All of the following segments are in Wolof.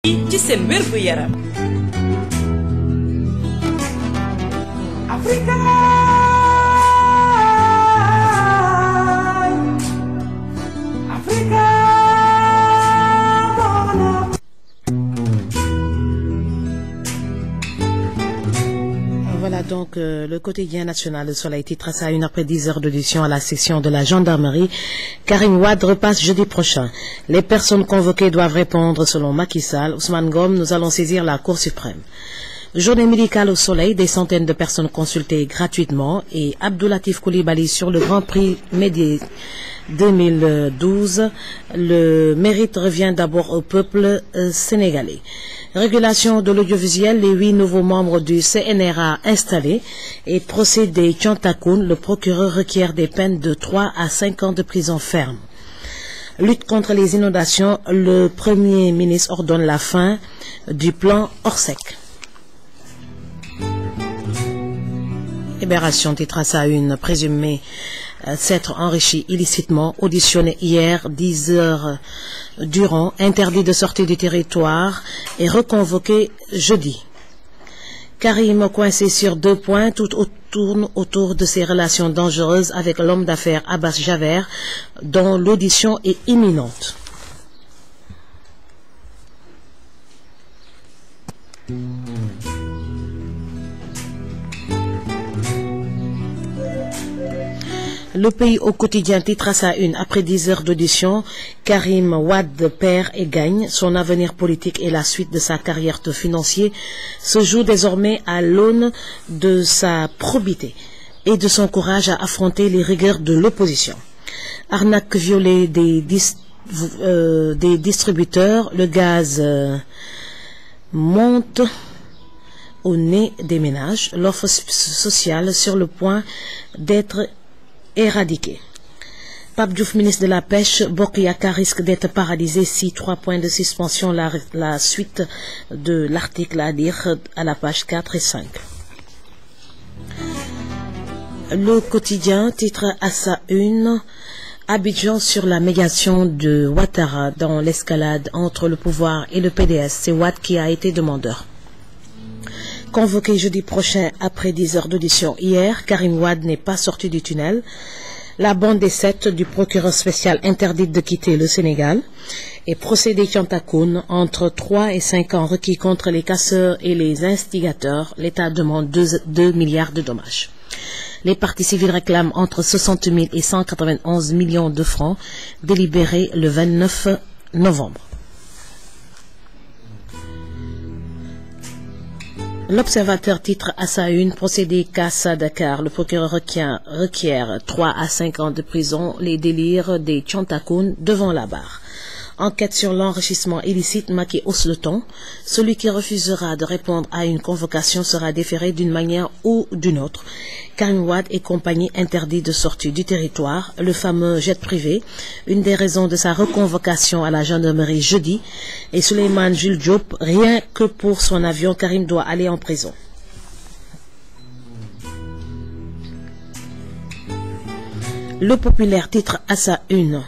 ci seen wérgu yaram. Africa. Voilà donc le quotidien national Le Soleil titre ça une après 10 heures d'audition à la section de la gendarmerie. Karim Wade repasse jeudi prochain. Les personnes convoquées doivent répondre selon Macky Sall. Ousmane Ngom, nous allons saisir la Cour suprême. Journée médicale au Soleil, des centaines de personnes consultées gratuitement et Abdoulatif Coulibaly sur le Grand Prix Médié 2012. Le mérite revient d'abord au peuple sénégalais. Régulation de l'audiovisuel, les 8 nouveaux membres du CNRA installés et procès des Thiantakoun, le procureur requiert des peines de 3 à 5 ans de prison ferme. Lutte contre les inondations, le Premier ministre ordonne la fin du plan Orsec. Libération titre à sa une, présumé s'être enrichi illicitement, auditionné hier 10 heures durant, interdit de sortir du territoire et reconvoqué jeudi. Karim coincé sur 2 points, tout tourne autour de ses relations dangereuses avec l'homme d'affaires Abbas Javer, dont l'audition est imminente. Le pays au quotidien titre à sa une après 10 heures d'audition, Karim Wade perd et gagne. Son avenir politique et la suite de sa carrière de financier se joue désormais à l'aune de sa probité et de son courage à affronter les rigueurs de l'opposition. Arnaque violée des distributeurs, le gaz monte au nez des ménages, l'offre sociale sur le point d'être éradiqué. Pape Diouf, ministre de la Pêche, Bokk Yakaar risque d'être paralysé si 3 points de suspension, la suite de l'article à lire à la page 4 et 5. Le quotidien titre à sa une Abidjan sur la médiation de Ouattara dans l'escalade entre le pouvoir et le PDS. C'est Wade qui a été demandeur. Convoqué jeudi prochain après 10 heures d'audition hier, Karim Wade n'est pas sorti du tunnel. La bande des 7 du procureur spécial interdite de quitter le Sénégal et procédé Thiantakoun entre 3 et 5 ans requis contre les casseurs et les instigateurs. L'État demande 2 milliards de dommages. Les parties civiles réclament entre 60 000 et 191 millions de francs, délibérés le 29 novembre. L'Observateur titre à sa une procédé casse à Dakar. Le procureur requiert 3 à 5 ans de prison, les délires des Thiantakoun devant la barre. Enquête sur l'enrichissement illicite, Macky hausse le ton. Celui qui refusera de répondre à une convocation sera déféré d'une manière ou d'une autre. Karim Wade et compagnie interdits de sortie du territoire. Le fameux jet privé, une des raisons de sa reconvocation à la gendarmerie jeudi. Et Souleymane Jules Diop, rien que pour son avion, Karim doit aller en prison. Le Populaire titre à sa une.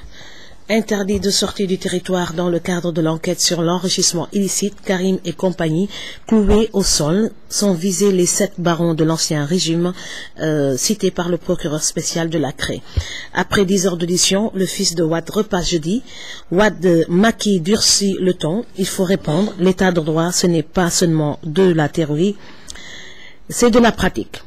Interdit de sortie du territoire dans le cadre de l'enquête sur l'enrichissement illicite, Karim et compagnie cloués au sol, sont visés les 7 barons de l'ancien régime cités par le procureur spécial de la CRE. Après 10 heures d'audition, le fils de Wade repasse jeudi. Wade Macky durcit le ton. Il faut répondre. L'état de droit, ce n'est pas seulement de la théorie, c'est de la pratique.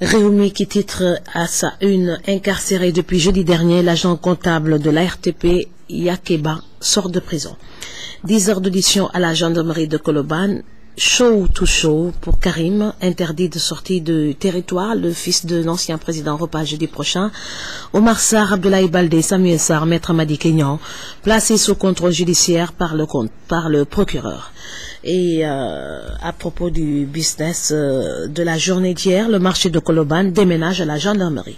Réumi qui titre à sa une incarcéré depuis jeudi dernier, l'agent comptable de l'ARTP Yakeba sort de prison. 10 heures d'audition à la gendarmerie de Colobane. Show to show pour Karim, interdit de sortie du territoire. Le fils de l'ancien président repasse jeudi prochain. Omar Sarr, Abdoulaye Baldé, Samuel Sarr, Maître Madi Kenyan, placés sous contrôle judiciaire par le procureur. Et à propos du business de la journée d'hier, le marché de Colobane déménage à la gendarmerie.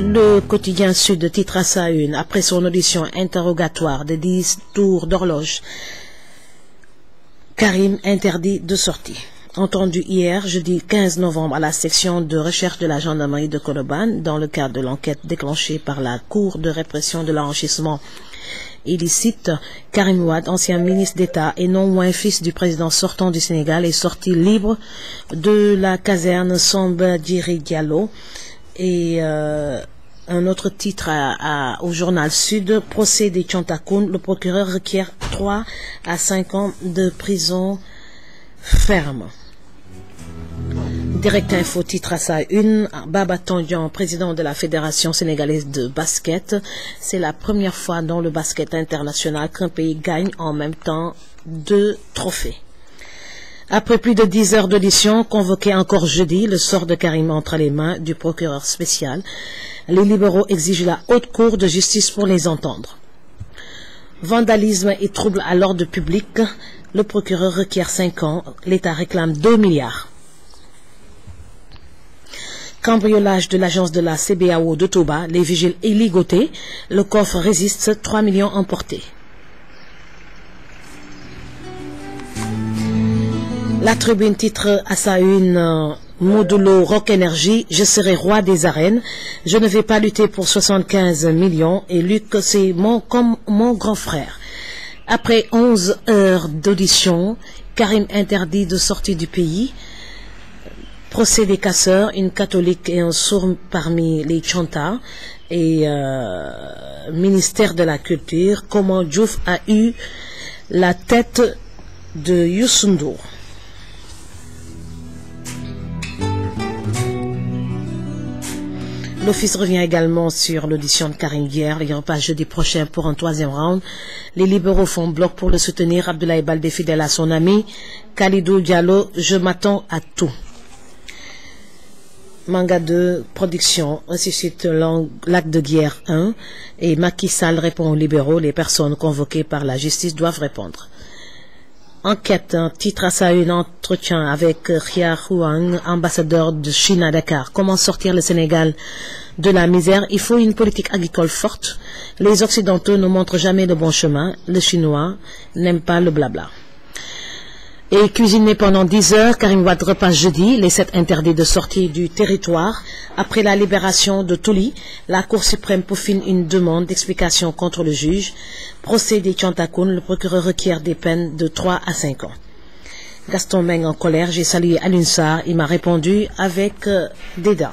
Le quotidien Sud titre à sa une, après son audition interrogatoire de 10 tours d'horloge, Karim interdit de sortie. entendu hier, jeudi 15 novembre, à la section de recherche de la gendarmerie de Colobane, dans le cadre de l'enquête déclenchée par la Cour de répression de l'enrichissement illicite. Karim Wade, ancien ministre d'État et non moins fils du président sortant du Sénégal, est sorti libre de la caserne Samba Djiri Diallo. Et un autre titre au journal Sud, procès des Tchantakoun, le procureur requiert 3 à 5 ans de prison ferme. Direct Info titre à sa une, Baba Tandian, président de la Fédération sénégalaise de basket. C'est la première fois dans le basket international qu'un pays gagne en même temps 2 trophées. Après plus de 10 heures d'audition, convoqué encore jeudi, le sort de Karim entre les mains du procureur spécial. Les libéraux exigent la haute cour de justice pour les entendre. Vandalisme et troubles à l'ordre public, le procureur requiert 5 ans, l'État réclame 2 milliards. Cambriolage de l'agence de la CBAO de Touba, les vigiles ligotés, le coffre résiste, 3 millions emportés. La Tribune titre à sa une, Modulo Rock Energy, je serai roi des arènes, je ne vais pas lutter pour 75 millions et Luc, c'est comme mon grand frère. Après 11 heures d'audition, Karim interdit de sortir du pays. Procès des casseurs, une catholique et un sourd parmi les Tchanta et ministère de la Culture, comment Diouf a eu la tête de Youssou Ndour. L'Office revient également sur l'audition de Karim hier. Il repasse jeudi prochain pour un 3e round. Les libéraux font bloc pour le soutenir. Abdoulaye Baldé fidèle à son ami. Khalidou Diallo, je m'attends à tout. Manga 2, production, ressuscite l'acte de guerre 1 et Macky Sall répond aux libéraux. Les personnes convoquées par la justice doivent répondre. Enquête, titre à sa une, entretien avec Ria Huang, ambassadeur de Chine à Dakar. Comment sortir le Sénégal de la misère? Il faut une politique agricole forte. Les Occidentaux ne montrent jamais le bon chemin. Le Chinois n'aime pas le blabla. Et cuisiné pendant 10 heures, Karim Wade repasse jeudi, les 7 interdits de sortie du territoire. Après la libération de Touli, la Cour suprême peaufine une demande d'explication contre le juge. Procès des Tchantakoun, le procureur requiert des peines de 3 à 5 ans. Gaston Meng en colère, j'ai salué Alioune Sarr, il m'a répondu avec dédain.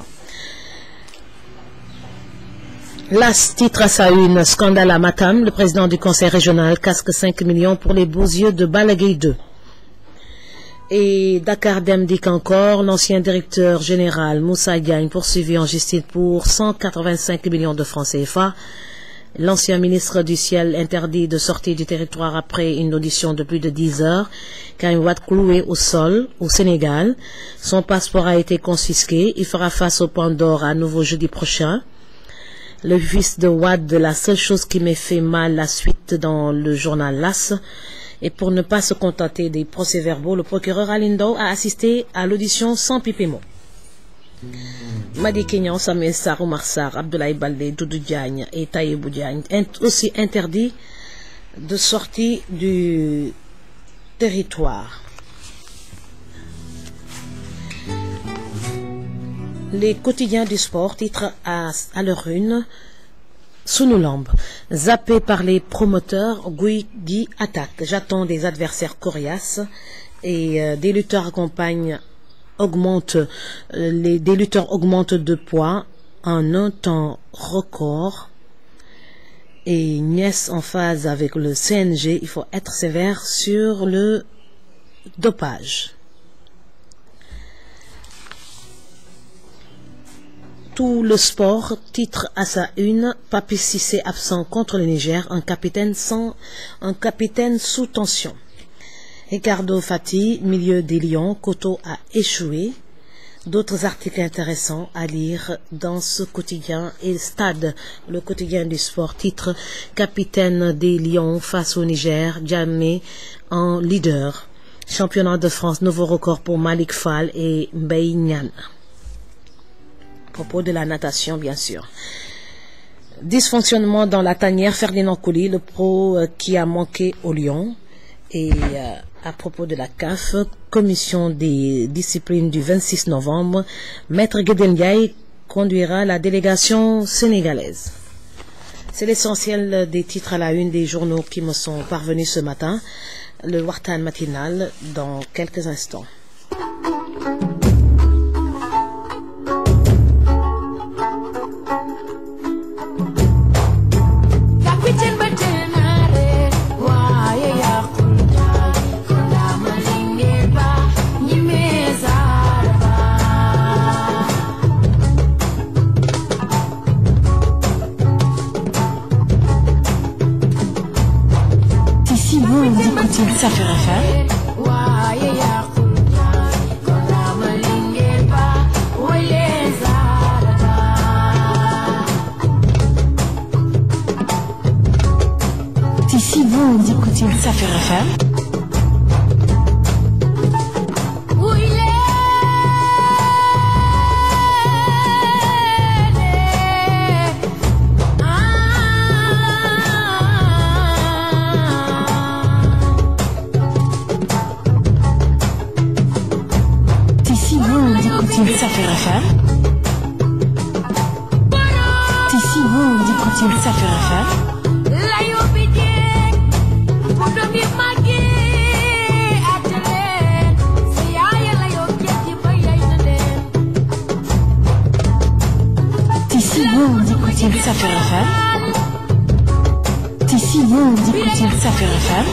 L'As titre à sa une, scandale à Matam, le président du conseil régional casque 5 millions pour les beaux yeux de Balaguer 2. Et Dakar Dem dit qu'encore, l'ancien directeur général Moussa Diagne poursuivi en justice pour 185 millions de francs CFA. L'ancien ministre du Ciel interdit de sortir du territoire après une audition de plus de 10 heures. Karim Wade cloué au sol au Sénégal. Son passeport a été confisqué. Il fera face au Pandore à nouveau jeudi prochain. Le fils de Wade, la seule chose qui m'ait fait mal, la suite dans le journal L'As. Et pour ne pas se contenter des procès-verbaux, le procureur Alindo a assisté à l'audition sans pipémo. Madi Kenyan, Samuel Sarr, Omar Sarr, Abdoulaye Baldé, Doudou Diagne et Taïbou Diagne aussi interdits de sortie du territoire. Les quotidiens du sport titrent à leur une Sunoulamb, zappé par les promoteurs, Guy attaque. J'attends des adversaires coriaces et des lutteurs des lutteurs augmentent de poids en un temps record. Et Niès en phase avec le CNG, il faut être sévère sur le dopage. Tout le sport titre à sa une, Papi Cissé absent contre le Niger, un capitaine sous tension. Ricardo Fati, milieu des Lions, Koto a échoué. D'autres articles intéressants à lire dans ce quotidien. Et Stade, le quotidien du sport, titre Capitaine des Lions face au Niger, Djamé en leader. Championnat de France, nouveau record pour Malik Fall et Mbaye Niane. Propos de la natation, bien sûr. Dysfonctionnement dans la tanière, Ferdinand Coly, le pro qui a manqué au Lion. Et à propos de la CAF, commission des disciplines du 26 novembre, Maître Guédel Ndiaye conduira la délégation sénégalaise. C'est l'essentiel des titres à la une des journaux qui me sont parvenus ce matin. Le waxtaan matinal dans quelques instants. Safir FM. Si vous écoutez Safir FM. Safir FM. Si vous écoutez Safir FM. Si vous écoutez Safir FM. Si vous écoutez Safir FM.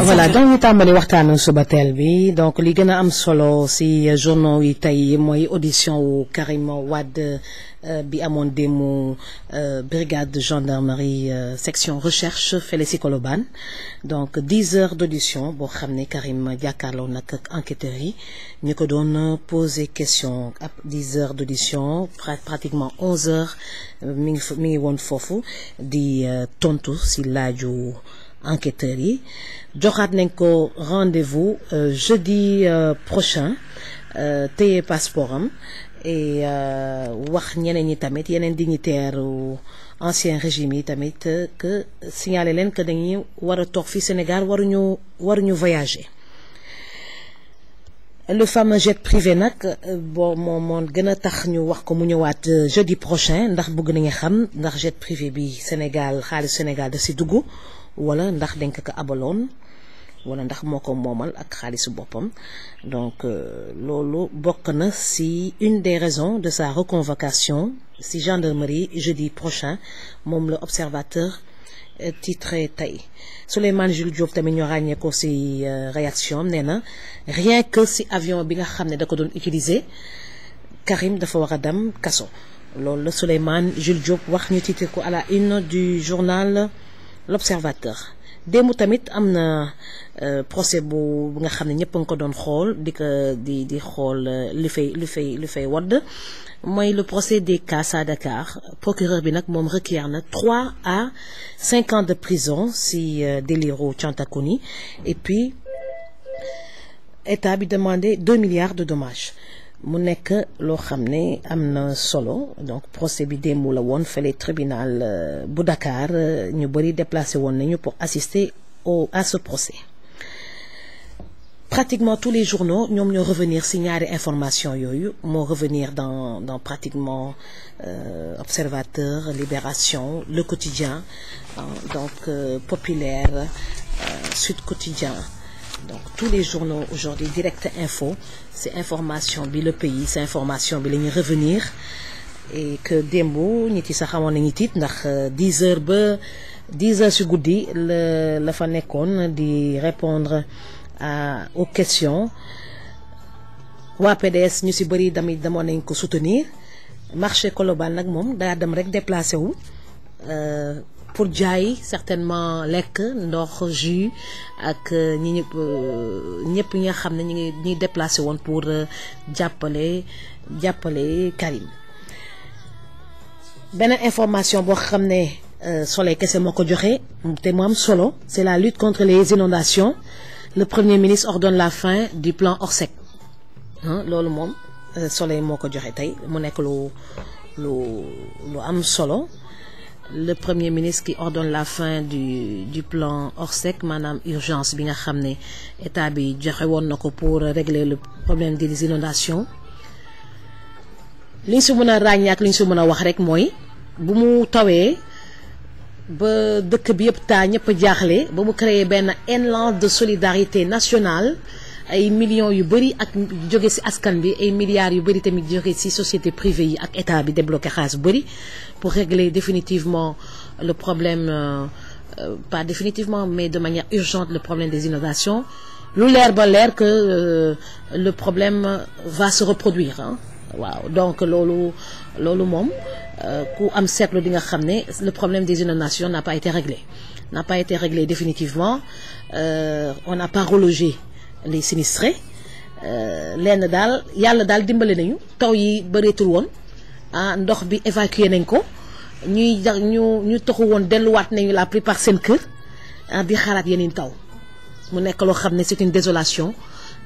Voilà donc ñu tàmbali waxtaanu suba teel bi donc li gën a am solo ci journaux yi tey mooy audition wu Karim Wade bi amoon démb brigade de gendarmerie section recherche fële ci Colobane donc 10 heures d'audition boo xam ne Karim jàkkaarloo nag ak enquêteurs yi ñu ko doon poser question ab 10 heures d'audition pratiquement 11 heures mi ngi woon foofu di tontu ci laaju enquêteurs yi joxaat nañ ko rendez-vous jeudi prochain téye passeport am et wax ñeneen ñi tamit yeneen dignitaire ancien régime yi tamit que signaler leen que dañuy war a toog fi Sénégal waruñu voyager. Le fameux jet privé nag bon moom gën a tax ñu wax ko mu ñëwaat jeudi prochain ndax bëgg nañu xam ndax jet privé bi Sénégal xaalis Sénégal da ci dugg wala ndax dañ ko abaloon wala ndax moo ko moomal ak xaalisu boppam donc loolu bokk na ci une des raisons de sa reconvocation ci gendarmerie jeudi prochain moom la observateur titré tey Souleymane Jules Diop tamit ñu ràññee ko ci réaction am nee na rien que ci avion bi nga xam ne da ko doon utiliser Karim dafa war a dem kaso loolu la Souleymane Jules Diop wax ñu titré ko à la une du journal L'Observateur démb tamit am na procès bu nga xam ne ñëpp a nga ko doon xool di xool li fay wadd mooy le procès des cas à Dakar procureur bi nag moom requiert na 3 à 5 ans de prison si Déliro Thiantakouni et puis état bi demandé 2 milliards de dommages mu nekk loo xam ne am na solo donc procès bi démb la woon fële tribunal bu Dakar ñu bëri déplacé woon nañu pour assister à ce procès. Pratiquement tous les journaux ñoom ñoo revenir ci ñaari information yooyu moo revenir dans pratiquement Observateur, Libération, Le Quotidien donc Populaire, Sud Quotidien. Donc tous les journaux aujourd'hui Direct Info c'est information bi Le Pays c'est information bi la ñuy revenir et que démb ñi ci sax xamoon nañu tiit ndax 10 heures ci guddi la fa nekkoon di répondre aux questions waa PDS ñu ci bëri damit demoon nañ ko soutenir marché Colobane nag moom daa dem rek déplacé wu pour jaay certainement lekk ndox jus ak ñëpp ñi nga xam ne ñi déplacé woon pour jàppale Karim. Beneen information boo xam ne Soleil kese moo ko joxe te mu am solo c'est la lutte contre les inondations le premier ministre ordonne la fin du plan Orsec loolu moom Soleil moo ko joxe tey mu nekk lu am solo. Le premier ministre qui ordonne la fin du plan Orsec maanaam urgence bi nga xam ne état bi joxe woon na ko pour régler le problème des inondations. li ñu si mën a ràññee ak li ñu si mën a wax rek mooy bu mu tawee ba dëkk bi yëpp taa ñëpp jaaxle ba mu créer benn élan de solidarité nationale ay millions yu bëri ak jóge ci askan bi ay milliards yu bëri tamit jóge ci société privée yi ak état bi débloqué xaalis bu bëri pour régler définitivement le problème pas définitivement mais de manière urgente le problème des inondations lu leer ba leer que le problème va se reproduire waaw donc loolu moom ku am seetlu di nga xam ne le problème des inondations n'a pas été réglé définitivement on n'a pas relogé les sinistrés lenn daal yàlla daal dimbale nañu taw yi bëreetul woon ndox bi évacué nañ ko ñu taxu woon delluwaat nañu la plupart seen kër di xaaraat yeneen taw mu nekk loo xam ne c'est une désolation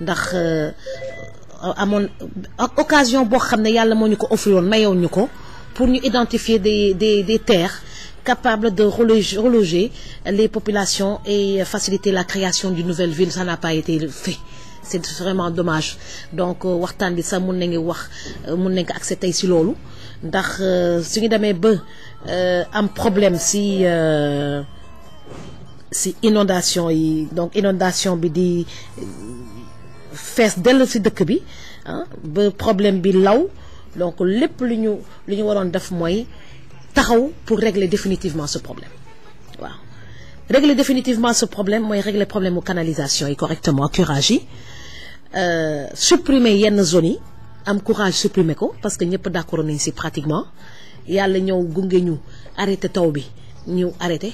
ndax amoon occasion boo xam ne yàlla moo ñu ko offriroon mayoon ñu ko pour ñu identifier des terres capables de reloger les populations et faciliter la création d'une nouvelle ville. Ça n'a pas été fait. C'est vraiment dommage. Donc waxtaan bi sax mun nañu ko accepter ci loolu ndax suñu demee ba am problème ci inondation yi donc inondation bi di fees dell ci dëkk bi ba problème bi law donc lépp lu ñu waroon def mooy taxaw pour régler définitivement ce problème waaw régler définitivement ce problème mooy régler problème mu canalisation yi correctement curage yi supprimer yenn zones yi am courage supprimer ko parce que ñëpp d'accord nañ ci pratiquement yàlla ñëw gunge ñu arrêté taw bi ñu arrêté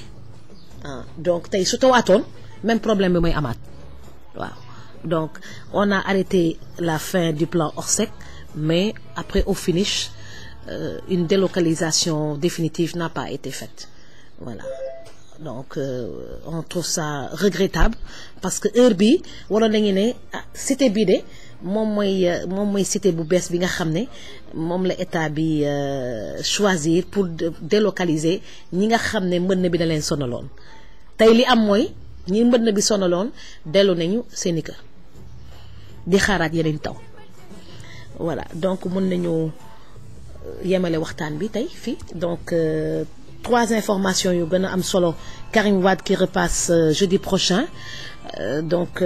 donc tey su tawaatoon même problème bi mooy amaat waaw donc on a arrêté la fin du plan Orsec mais après au finish une délocalisation définitive n'a pas été faite voilà donc on trouve ça regrettable parce que heure bi waroon nañu ne cité bii de moom mooy cité bu bees bi nga xam ne moom la état bi choisir pour délocaliser ñi nga xam ne mbënn bi da leen sonaloon tey li am mooy ñi mbënn bi sonaloon dellu nañu seeni kër di xaaraat yeneen taw voilà donc mën nañu yemale waxtaan bi tey fii donc 3 informations yu gën a am solo Karim Wade qui repasse jeudi prochain donc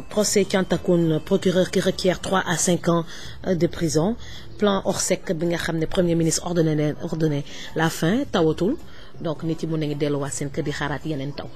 procès Thiantakoun procureur qui requiert 3 à 5 ans de prison plan Orsec bi nga xam ne premier ministre ordonné la fin tawatul donc nit yi mën nañu delluwaat seen kër di xaaraat yeneen taw